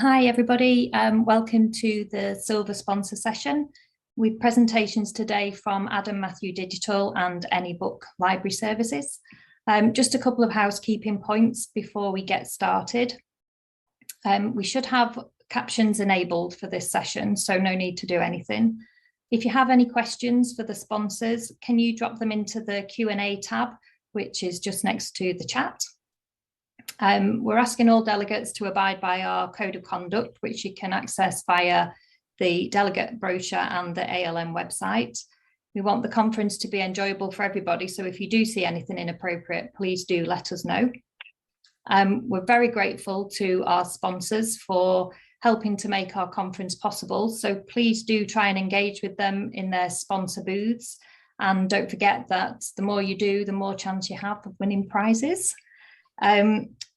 Hi everybody, welcome to the Silver Sponsor session with presentations today from Adam Matthew Digital and Anybook Library Services. Just a couple of housekeeping points before we get started. We should have captions enabled for this session, so no need to do anything. If you have any questions for the sponsors, can you drop them into the Q&A tab, which is just next to the chat. We're asking all delegates to abide by our code of conduct, which you can access via the delegate brochure and the ALN website. We want the conference to be enjoyable for everybody, so if you do see anything inappropriate, please do let us know. We're very grateful to our sponsors for helping to make our conference possible, so please do try and engage with them in their sponsor booths, and don't forget that the more you do, the more chance you have of winning prizes.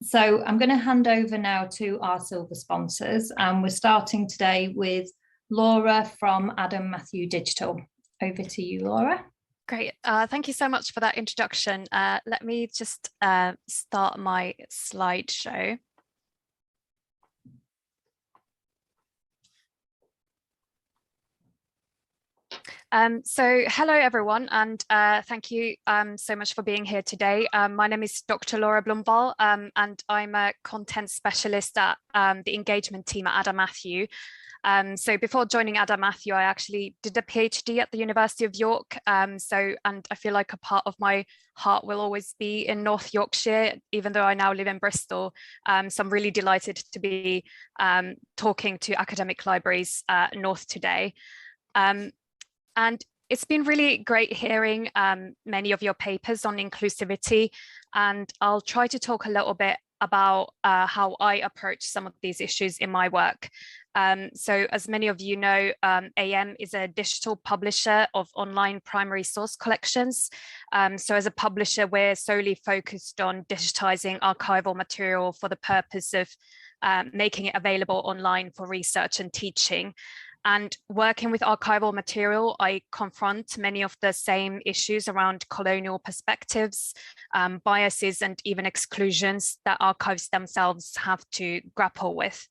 So I'm going to hand over now to our silver sponsors, and we're starting today with Laura from Adam Matthew Digital. Over to you, Laura. Great. Thank you so much for that introduction. Let me just start my slideshow. So hello everyone, and thank you so much for being here today. My name is Dr. Laura Blumvall, and I'm a content specialist at the engagement team at Adam Matthew. So before joining Adam Matthew, I actually did a PhD at the University of York. And I feel like a part of my heart will always be in North Yorkshire, even though I now live in Bristol. So I'm really delighted to be talking to academic libraries north today. And it's been really great hearing many of your papers on inclusivity, and I'll try to talk a little bit about how I approach some of these issues in my work. So as many of you know, AM is a digital publisher of online primary source collections. So as a publisher, we're solely focused on digitizing archival material for the purpose of making it available online for research and teaching. And working with archival material, I confront many of the same issues around colonial perspectives, biases, and even exclusions that archives themselves have to grapple with.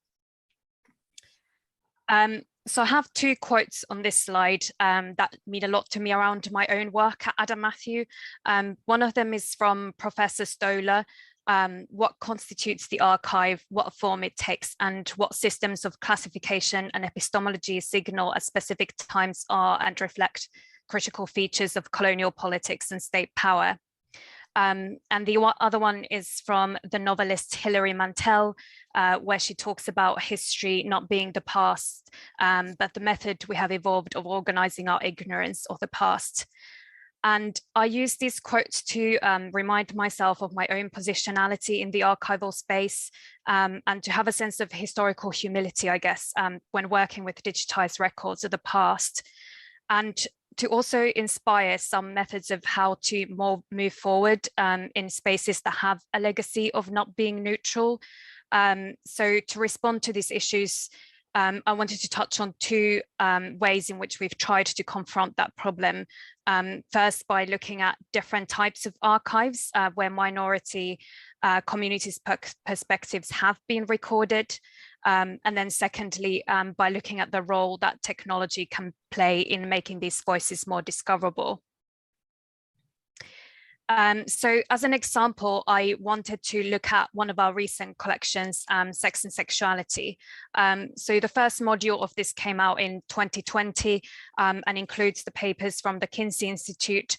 So I have two quotes on this slide that mean a lot to me around my own work at Adam Matthew. One of them is from Professor Stoller. What constitutes the archive, what form it takes, and what systems of classification and epistemology signal at specific times are and reflect critical features of colonial politics and state power. And the other one is from the novelist Hilary Mantel, where she talks about history not being the past, but the method we have evolved of organizing our ignorance of the past. And I use these quotes to remind myself of my own positionality in the archival space, and to have a sense of historical humility, I guess, when working with digitized records of the past, and to also inspire some methods of how to move forward in spaces that have a legacy of not being neutral. So to respond to these issues, I wanted to touch on two ways in which we've tried to confront that problem. First, by looking at different types of archives where minority communities' perspectives have been recorded. And then secondly, by looking at the role that technology can play in making these voices more discoverable. So as an example, I wanted to look at one of our recent collections, Sex and Sexuality. So the first module of this came out in 2020 and includes the papers from the Kinsey Institute,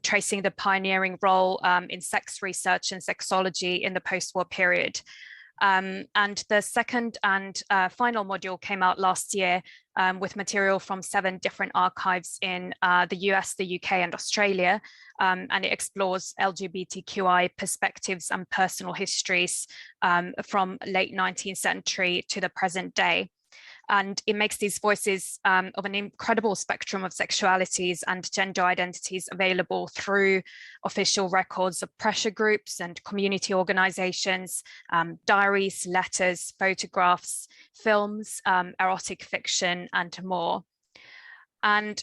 tracing the pioneering role in sex research and sexology in the post-war period. And the second and final module came out last year with material from 7 different archives in the US, the UK, and Australia. And it explores LGBTQI perspectives and personal histories from late 19th century to the present day. And it makes these voices of an incredible spectrum of sexualities and gender identities available through official records of pressure groups and community organizations, diaries, letters, photographs, films, erotic fiction, and more. And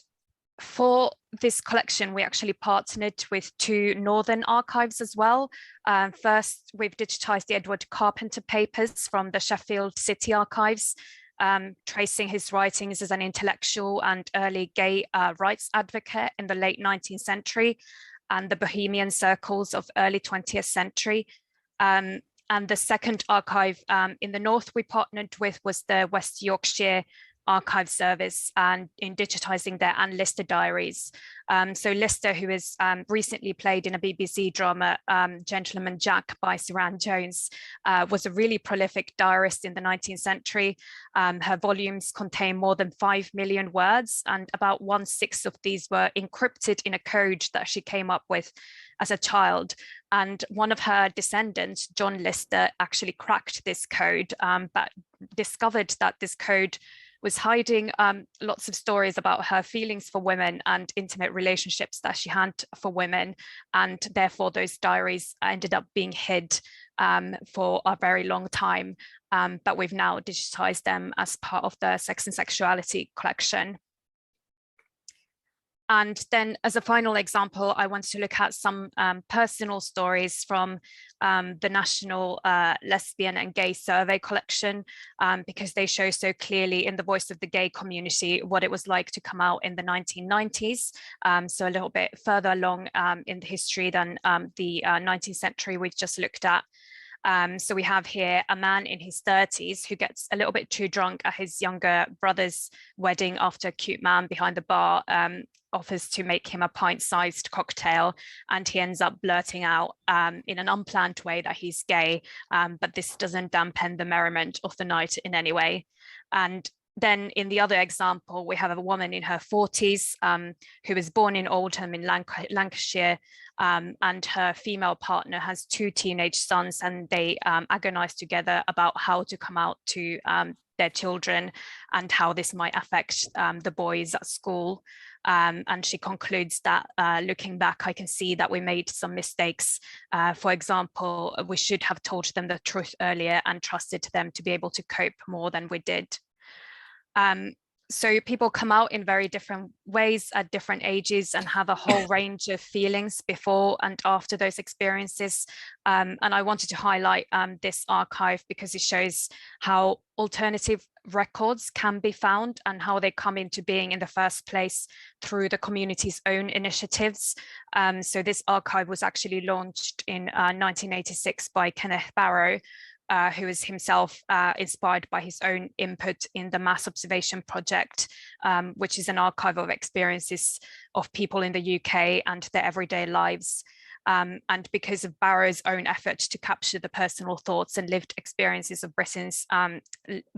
For this collection, we actually partnered with 2 Northern archives as well. First, we've digitized the Edward Carpenter papers from the Sheffield City Archives, tracing his writings as an intellectual and early gay rights advocate in the late 19th century and the Bohemian circles of early 20th century. And the second archive in the north we partnered with was the West Yorkshire Archive Service, and in digitizing their Anne Lister diaries. So Lister, who is recently played in a BBC drama, Gentleman Jack by Suranne Jones, was a really prolific diarist in the 19th century. Her volumes contain more than 5 million words, and about 1/6 of these were encrypted in a code that she came up with as a child. And one of her descendants, John Lister, actually cracked this code, but discovered that this code was hiding lots of stories about her feelings for women and intimate relationships that she had for women. And therefore, those diaries ended up being hid for a very long time. But we've now digitized them as part of the Sex and Sexuality collection. And then as a final example, I want to look at some personal stories from the National Lesbian and Gay Survey collection, because they show so clearly in the voice of the gay community what it was like to come out in the 1990s. So a little bit further along in the history than the 19th century we've just looked at. So we have here a man in his 30s who gets a little bit too drunk at his younger brother's wedding after a cute man behind the bar offers to make him a pint-sized cocktail, and he ends up blurting out in an unplanned way that he's gay, but this doesn't dampen the merriment of the night in any way. And then in the other example, we have a woman in her 40s who was born in Oldham in Lancashire, and her female partner has 2 teenage sons, and they agonize together about how to come out to their children and how this might affect the boys at school. And she concludes that looking back, I can see that we made some mistakes. For example, we should have told them the truth earlier and trusted them to be able to cope more than we did. So people come out in very different ways at different ages and have a whole range of feelings before and after those experiences. And I wanted to highlight this archive because it shows how alternative records can be found and how they come into being in the first place through the community's own initiatives. So this archive was actually launched in 1986 by Kenneth Barrow, who is himself inspired by his own input in the Mass Observation Project, which is an archive of experiences of people in the UK and their everyday lives. And because of Barrow's own effort to capture the personal thoughts and lived experiences of Britain's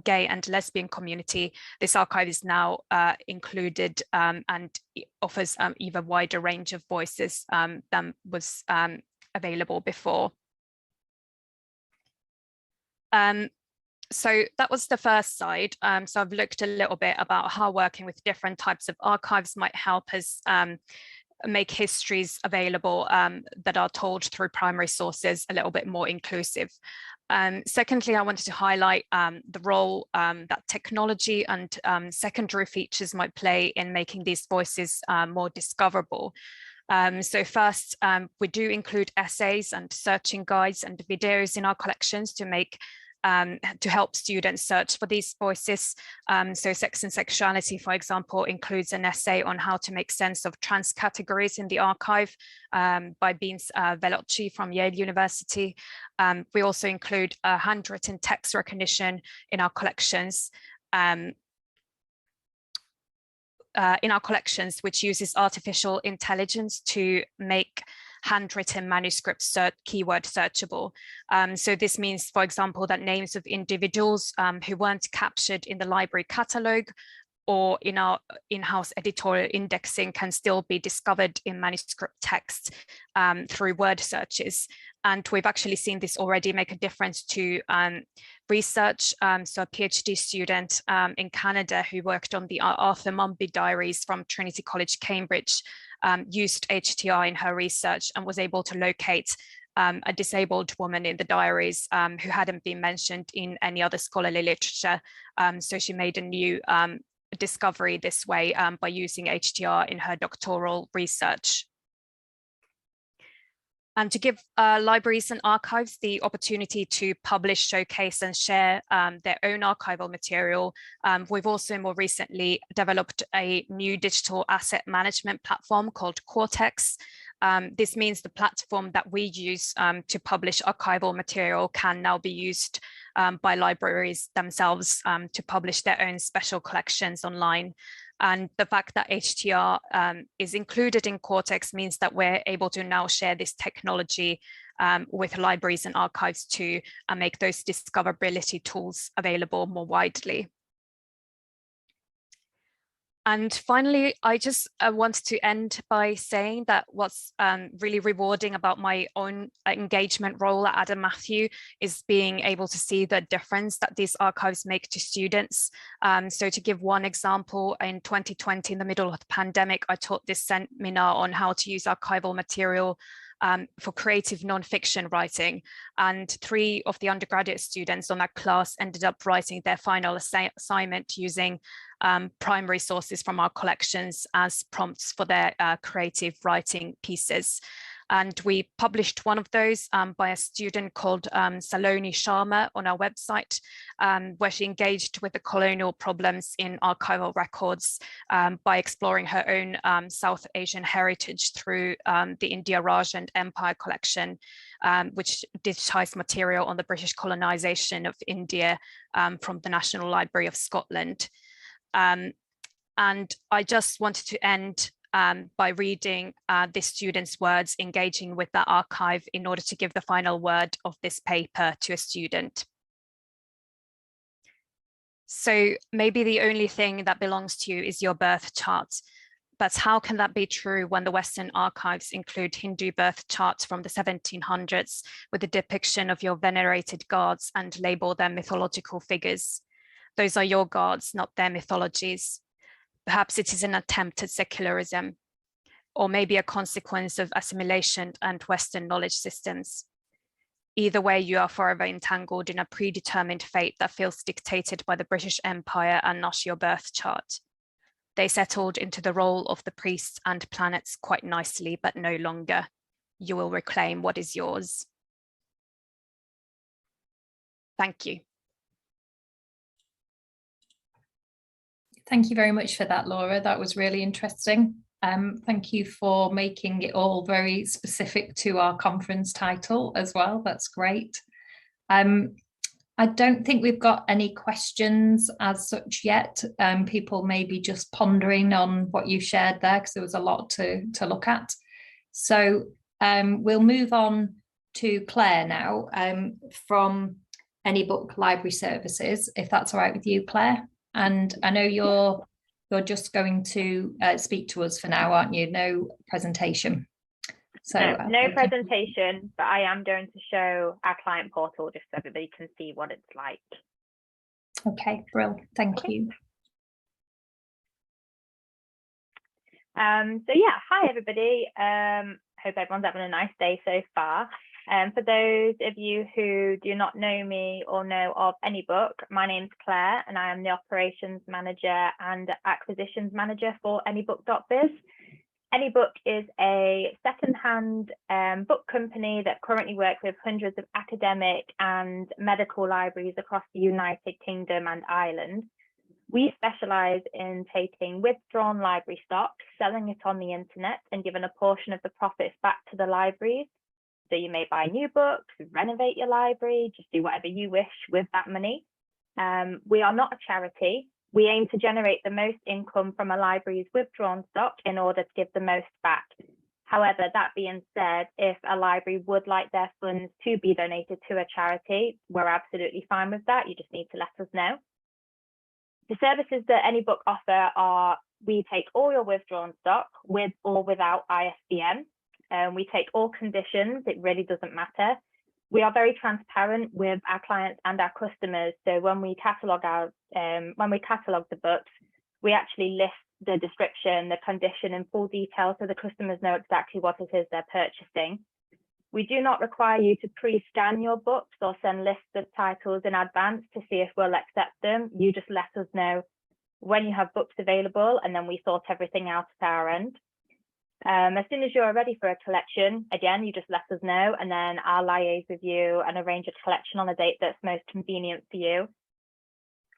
gay and lesbian community, this archive is now included and offers even wider range of voices than was available before. So that was the first side. So I've looked a little bit about how working with different types of archives might help us make histories available that are told through primary sources a little bit more inclusive. Secondly, I wanted to highlight the role that technology and secondary features might play in making these voices more discoverable. So first, we do include essays and searching guides and videos in our collections to help students search for these voices. So Sex and Sexuality, for example, includes an essay on how to make sense of trans categories in the archive by Beans Velocci from Yale University. We also include handwritten text recognition in our collections. Which uses artificial intelligence to make handwritten manuscripts keyword searchable. So this means, for example, that names of individuals who weren't captured in the library catalogue or in our in-house editorial indexing can still be discovered in manuscript text through word searches. And we've actually seen this already make a difference to research. So a PhD student in Canada who worked on the Arthur Mumby diaries from Trinity College, Cambridge, used HTR in her research and was able to locate a disabled woman in the diaries who hadn't been mentioned in any other scholarly literature. So she made a new discovery this way by using HTR in her doctoral research. And to give libraries and archives the opportunity to publish, showcase and share their own archival material, we've also more recently developed a new digital asset management platform called Cortex. This means the platform that we use to publish archival material can now be used by libraries themselves to publish their own special collections online. And the fact that HTR is included in Cortex means that we're able to now share this technology with libraries and archives too, and make those discoverability tools available more widely. And finally, I just want to end by saying that what's really rewarding about my own engagement role at Adam Matthew is being able to see the difference that these archives make to students. So to give one example, in 2020, in the middle of the pandemic, I taught this seminar on how to use archival material for creative non-fiction writing. And 3 of the undergraduate students on that class ended up writing their final assignment using primary sources from our collections as prompts for their creative writing pieces. And we published one of those by a student called Saloni Sharma on our website, where she engaged with the colonial problems in archival records by exploring her own South Asian heritage through the India Raj and Empire collection, which digitized material on the British colonization of India from the National Library of Scotland. And I just wanted to end by reading the student's words, engaging with that archive in order to give the final word of this paper to a student. So maybe the only thing that belongs to you is your birth chart, but how can that be true when the Western archives include Hindu birth charts from the 1700s with a depiction of your venerated gods and label them mythological figures? Those are your gods, not their mythologies. Perhaps it is an attempt at secularism, or maybe a consequence of assimilation and Western knowledge systems. Either way, you are forever entangled in a predetermined fate that feels dictated by the British Empire and not your birth chart. They settled into the role of the priests and planets quite nicely, but no longer. You will reclaim what is yours. Thank you. Thank you very much for that, Laura. That was really interesting. Thank you for making it all very specific to our conference title as well. That's great. I don't think we've got any questions as such yet. People may be just pondering on what you shared there, because there was a lot to look at. So we'll move on to Claire now from Anybook Library Services, if that's all right with you, Claire. And I know you're just going to speak to us for now, aren't you? No presentation. So no presentation, but I am going to show our client portal just so everybody can see what it's like. Okay, brilliant. Thank you. So yeah, hi everybody. Hope everyone's having a nice day so far. For those of you who do not know me or know of Anybook, my name's Claire and I am the operations manager and acquisitions manager for Anybook.biz. Anybook is a second-hand book company that currently works with hundreds of academic and medical libraries across the United Kingdom and Ireland. We specialise in taking withdrawn library stock, selling it on the internet and giving a portion of the profits back to the libraries. So you may buy new books, renovate your library, just do whatever you wish with that money. We are not a charity. We aim to generate the most income from a library's withdrawn stock in order to give the most back. However, that being said, if a library would like their funds to be donated to a charity, we're absolutely fine with that. You just need to let us know. The services that Anybook offer are, we take all your withdrawn stock with or without ISBN. We take all conditions, it really doesn't matter. We are very transparent with our clients and our customers. So when we catalog the books, we actually list the description, the condition in full detail so the customers know exactly what it is they're purchasing. We do not require you to pre-scan your books or send lists of titles in advance to see if we'll accept them. You just let us know when you have books available, and then we sort everything out at our end. As soon as you're ready for a collection, again, you just let us know, and then I'll liaise with you and arrange a collection on a date that's most convenient for you.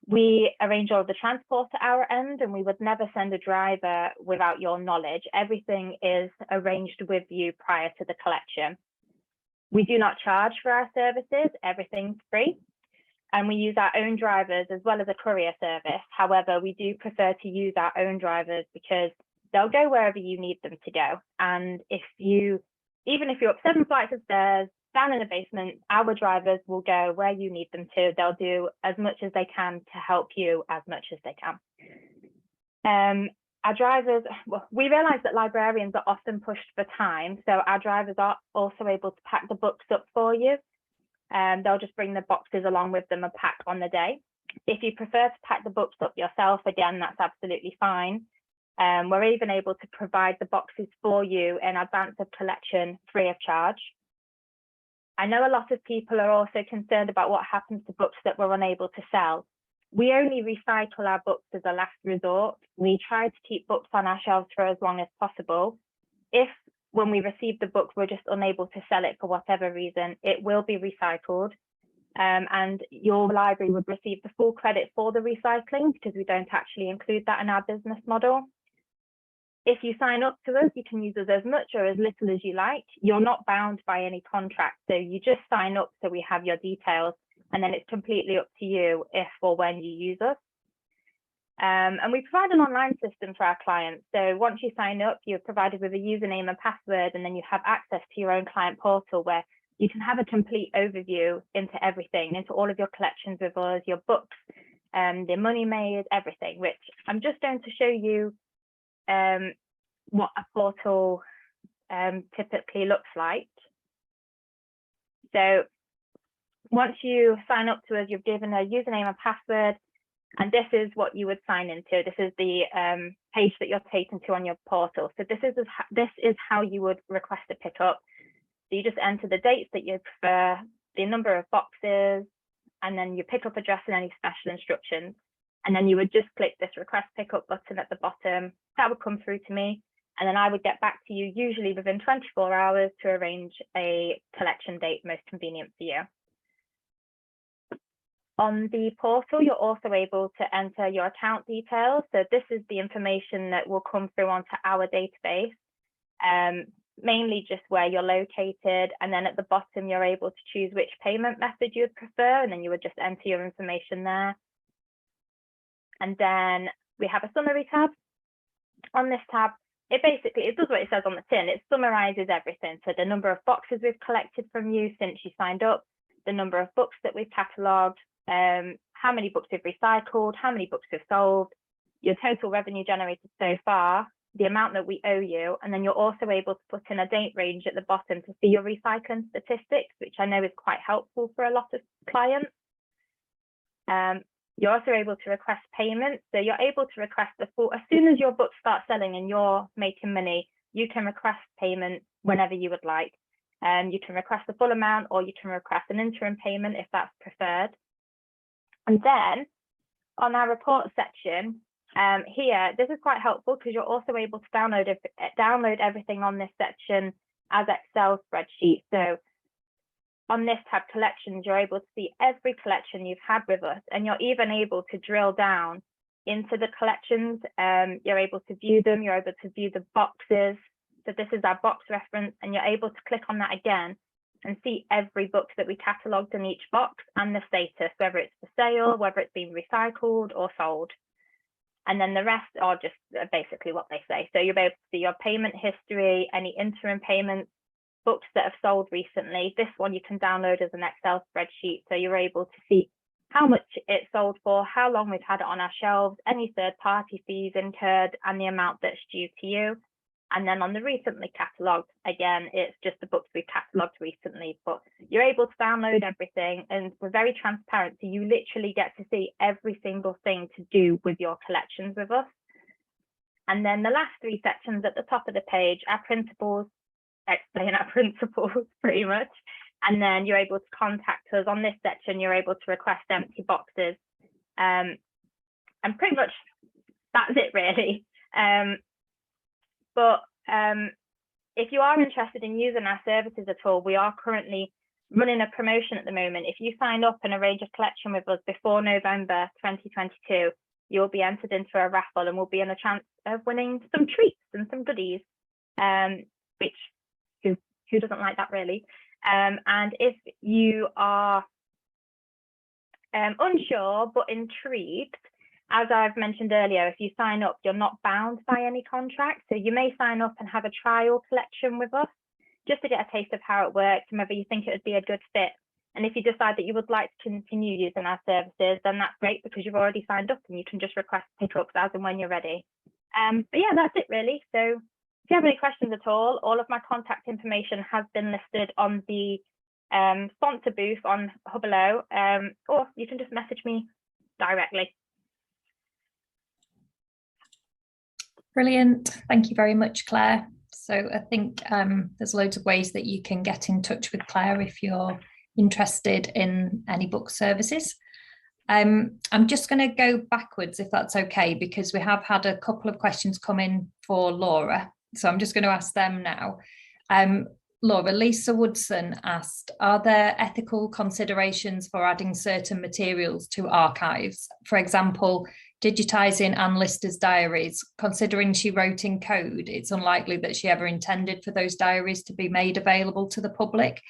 We arrange all of the transport at our end, and we would never send a driver without your knowledge. Everything is arranged with you prior to the collection. We do not charge for our services, everything's free. And we use our own drivers as well as a courier service. However, we do prefer to use our own drivers because they'll go wherever you need them to go. And even if you're up 7 flights of stairs, down in the basement, our drivers will go where you need them to. They'll do as much as they can to help you as much as they can. Our drivers, well, we realise that librarians are often pushed for time, so our drivers are also able to pack the books up for you. They'll just bring the boxes along with them and pack on the day. If you prefer to pack the books up yourself, again, that's absolutely fine. We're even able to provide the boxes for you in advance of collection free of charge. I know a lot of people are also concerned about what happens to books that we're unable to sell. We only recycle our books as a last resort. We try to keep books on our shelves for as long as possible. If when we receive the book, we're just unable to sell it for whatever reason, it will be recycled. And your library would receive the full credit for the recycling because we don't actually include that in our business model. If you sign up to us, you can use us as much or as little as you like. You're not bound by any contract. So you just sign up so we have your details, and then it's completely up to you if or when you use us. And we provide an online system for our clients. So once you sign up, you're provided with a username and password, and then you have access to your own client portal where you can have a complete overview into everything, into all of your collections with us, your books, the money made, everything, which I'm just going to show you what a portal typically looks like. So once you sign up to us, you've given a username and password, and this is what you would sign into. This is the page that you're taken to on your portal. So this is how you would request a pickup. So you just enter the dates that you prefer, the number of boxes, and then your pickup address and any special instructions. And then you would just click this request pickup button at the bottom. That would come through to me, and then I would get back to you usually within 24 hours to arrange a collection date most convenient for you. On the portal, you're also able to enter your account details. So this is the information that will come through onto our database, mainly just where you're located. And then at the bottom, you're able to choose which payment method you would prefer, and then you would just enter your information there. And then we have a summary tab. On this tab, it does what it says on the tin. It summarizes everything. So the number of boxes we've collected from you since you signed up, the number of books that we've catalogued, how many books we've recycled, how many books we've sold, your total revenue generated so far, the amount that we owe you, and then you're also able to put in a date range at the bottom to see your recycling statistics, which I know is quite helpful for a lot of clients. You're also able to request payment. So you're able to request the full, as soon as your books start selling and you're making money, you can request payment whenever you would like. You can request the full amount, or you can request an interim payment if that's preferred. And then on our report section, here, this is quite helpful because you're also able to download everything on this section as Excel spreadsheet. So on this tab, collections, you're able to see every collection you've had with us, and you're even able to drill down into the collections. You're able to view them, you're able to view the boxes. So this is our box reference, and you're able to click on that again and see every book that we catalogued in each box and the status, whether it's for sale, whether it's been recycled or sold. And then the rest are just basically what they say. So you'll be able to see your payment history, any interim payments, books that have sold recently. This one you can download as an Excel spreadsheet. So you're able to see how much it sold for, how long we've had it on our shelves, any third-party fees incurred, and the amount that's due to you. And then on the recently catalogued, again, it's just the books we've catalogued recently, but you're able to download everything, and we're very transparent. So you literally get to see every single thing to do with your collections with us. And then the last 3 sections at the top of the page, our principles, explain our principles pretty much. And then you're able to contact us. On this section, you're able to request empty boxes. And pretty much that's it really. But if you are interested in using our services at all, we are currently running a promotion at the moment. If you sign up and arrange a collection with us before November 2022, you'll be entered into a raffle and will be in a chance of winning some treats and some goodies, which who doesn't like that really? And if you are unsure but intrigued, as I've mentioned earlier, if you sign up, you're not bound by any contract. So you may sign up and have a trial collection with us just to get a taste of how it works and whether you think it would be a good fit. And if you decide that you would like to continue using our services, then that's great because you've already signed up and you can just request pickups as and when you're ready. But yeah, that's it really. So if you have any questions at all of my contact information has been listed on the sponsor booth on Hubbelow, or you can just message me directly. Brilliant. Thank you very much, Claire. So I think there's loads of ways that you can get in touch with Claire if you're interested in Anybook services. I'm just going to go backwards if that's okay, because we have had a couple of questions come in for Laura. So I'm just going to ask them now. Laura, Lisa Woodson asked, are there ethical considerations for adding certain materials to archives? For example, digitising Anne Lister's diaries. Considering she wrote in code, it's unlikely that she ever intended for those diaries to be made available to the public.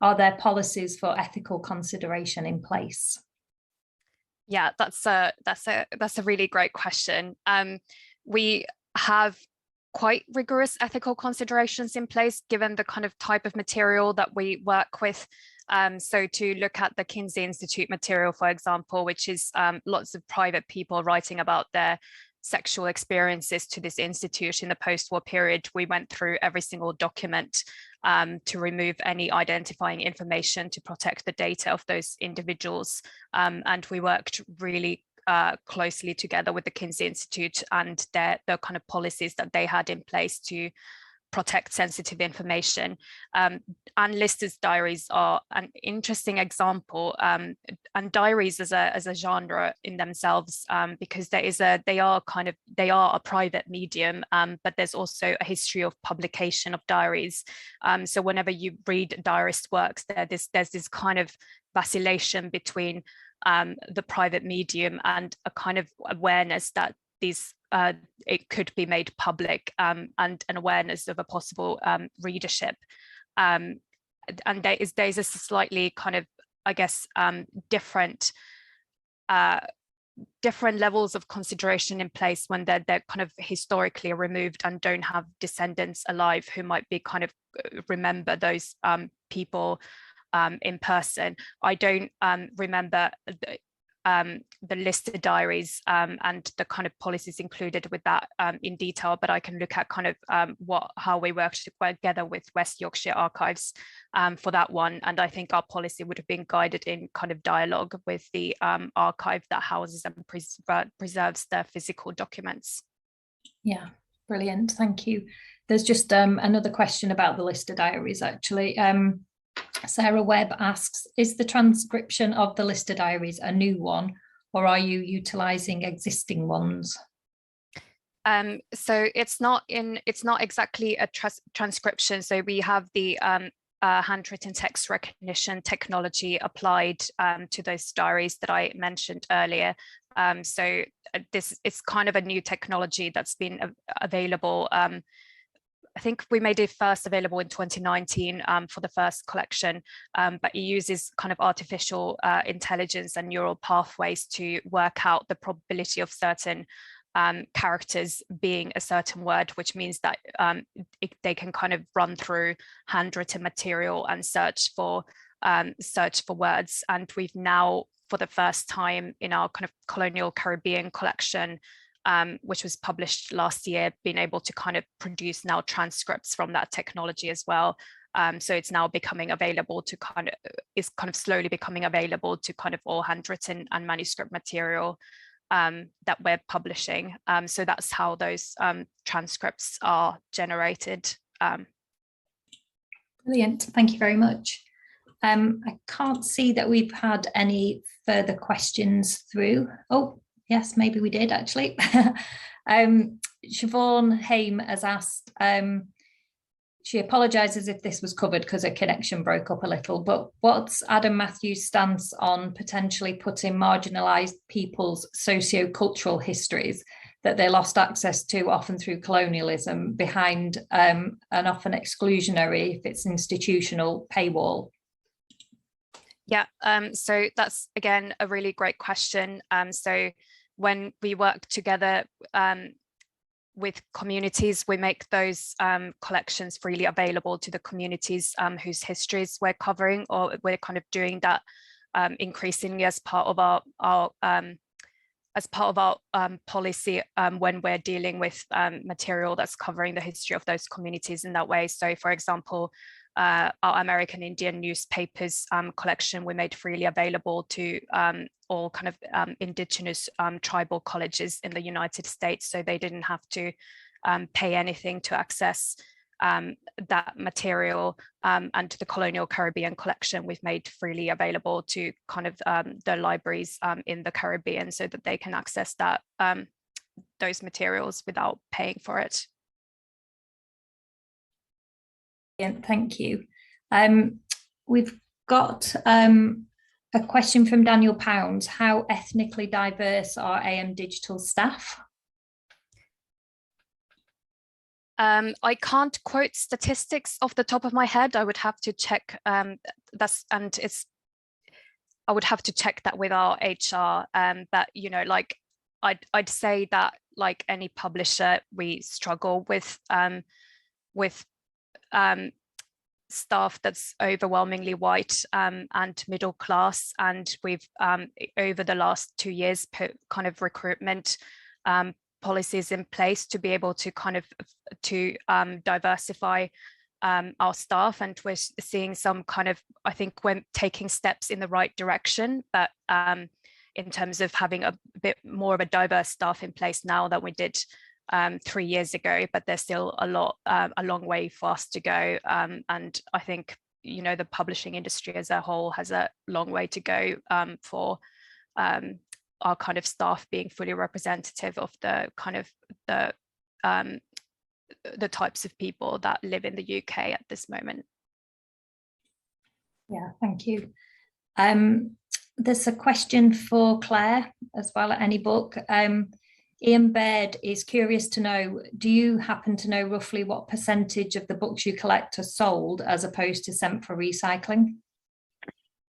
Are there policies for ethical consideration in place? Yeah, that's a really great question. We have quite rigorous ethical considerations in place, given the kind of type of material that we work with. So to look at the Kinsey Institute material, for example, which is lots of private people writing about their sexual experiences to this institute in the post-war period, we went through every single document to remove any identifying information to protect the data of those individuals. And we worked really closely together with the Kinsey Institute and the kind of policies that they had in place to protect sensitive information. Anne Lister's diaries are an interesting example, and diaries as a genre in themselves, because they are a private medium, but there's also a history of publication of diaries. So whenever you read diarist works, there's this kind of vacillation between the private medium and a kind of awareness that these it could be made public, and an awareness of a possible readership. And there's a slightly kind of, I guess, different levels of consideration in place when they're kind of historically removed and don't have descendants alive who might be kind of remember those people in person. I don't remember the listed diaries and the kind of policies included with that in detail, but I can look at kind of how we worked together with West Yorkshire Archives for that one. And I think our policy would have been guided in kind of dialogue with the archive that houses and preserves the physical documents. Yeah, brilliant. Thank you. There's just another question about the Lister diaries, actually. Sarah Webb asks, is the transcription of the Lister diaries a new one, or are you utilising existing ones? So it's not exactly a transcription. So we have the handwritten text recognition technology applied to those diaries that I mentioned earlier. So this is kind of a new technology that's been available. I think we made it first available in 2019 for the first collection, but it uses kind of artificial intelligence and neural pathways to work out the probability of certain characters being a certain word, which means that they can kind of run through handwritten material and search for words. And we've now, for the first time in our kind of colonial Caribbean collection, which was published last year, being able to kind of produce now transcripts from that technology as well. So it's now becoming available to slowly becoming available to kind of all handwritten and manuscript material that we're publishing. So that's how those transcripts are generated. Brilliant, thank you very much. I can't see that we've had any further questions through. Oh, yes, maybe we did actually. Siobhan Haim has asked, she apologises if this was covered because her connection broke up a little, but what's Adam Matthews' stance on potentially putting marginalised people's socio-cultural histories that they lost access to often through colonialism behind an often exclusionary, if it's institutional, paywall? Yeah, so that's again a really great question. So when we work together with communities, we make those collections freely available to the communities whose histories we're covering, or we're kind of doing that increasingly as part of our policy when we're dealing with material that's covering the history of those communities in that way. So, for example, our American Indian newspapers collection we made freely available to all kind of indigenous tribal colleges in the United States, so they didn't have to pay anything to access that material. And the Colonial Caribbean collection we've made freely available to kind of the libraries in the Caribbean, so that they can access that those materials without paying for it. Thank you. We've got a question from Daniel Pounds. How ethnically diverse are AM Digital staff? I can't quote statistics off the top of my head. I would have to check. I would have to check that with our HR. But you know, like I'd say that like any publisher, we struggle with staff that's overwhelmingly white and middle class, and we've over the last 2 years put kind of recruitment policies in place to be able to kind of diversify our staff, and we're seeing some kind of, I think we're taking steps in the right direction, but in terms of having a bit more of a diverse staff in place now than we did 3 years ago, but there's still a long way for us to go, and I think, you know, the publishing industry as a whole has a long way to go for our kind of staff being fully representative of the kind of the types of people that live in the UK at this moment. Yeah, thank you. There's a question for Claire as well at Anybook. Ian Baird is curious to know, do you happen to know roughly what percentage of the books you collect are sold as opposed to sent for recycling?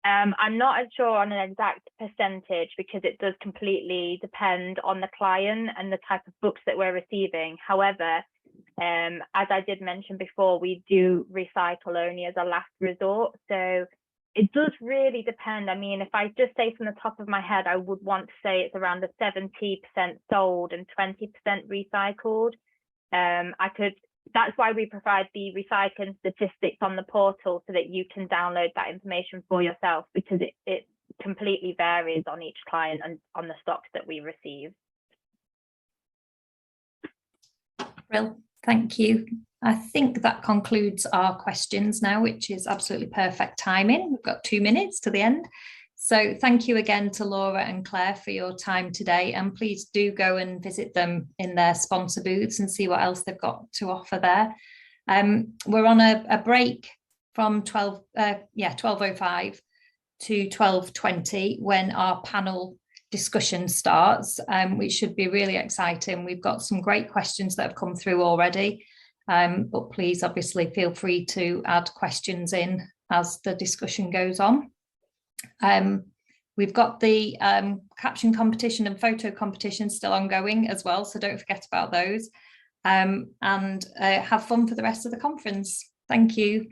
I'm not as sure on an exact percentage, because it does completely depend on the client and the type of books that we're receiving. However, as I did mention before, we do recycle only as a last resort. So it does really depend. I mean, if I just say from the top of my head, I would want to say it's around the 70% sold and 20% recycled. That's why we provide the recycling statistics on the portal, so that you can download that information for yourself, because it completely varies on each client and on the stocks that we receive. Well, thank you. I think that concludes our questions now, which is absolutely perfect timing. We've got 2 minutes to the end. So thank you again to Laura and Claire for your time today, and please do go and visit them in their sponsor booths and see what else they've got to offer there. We're on a break from 12:05 to 12:20 when our panel discussion starts, which should be really exciting. We've got some great questions that have come through already, but please obviously feel free to add questions in as the discussion goes on. We've got the caption competition and photo competition still ongoing as well, so don't forget about those, and have fun for the rest of the conference. Thank you.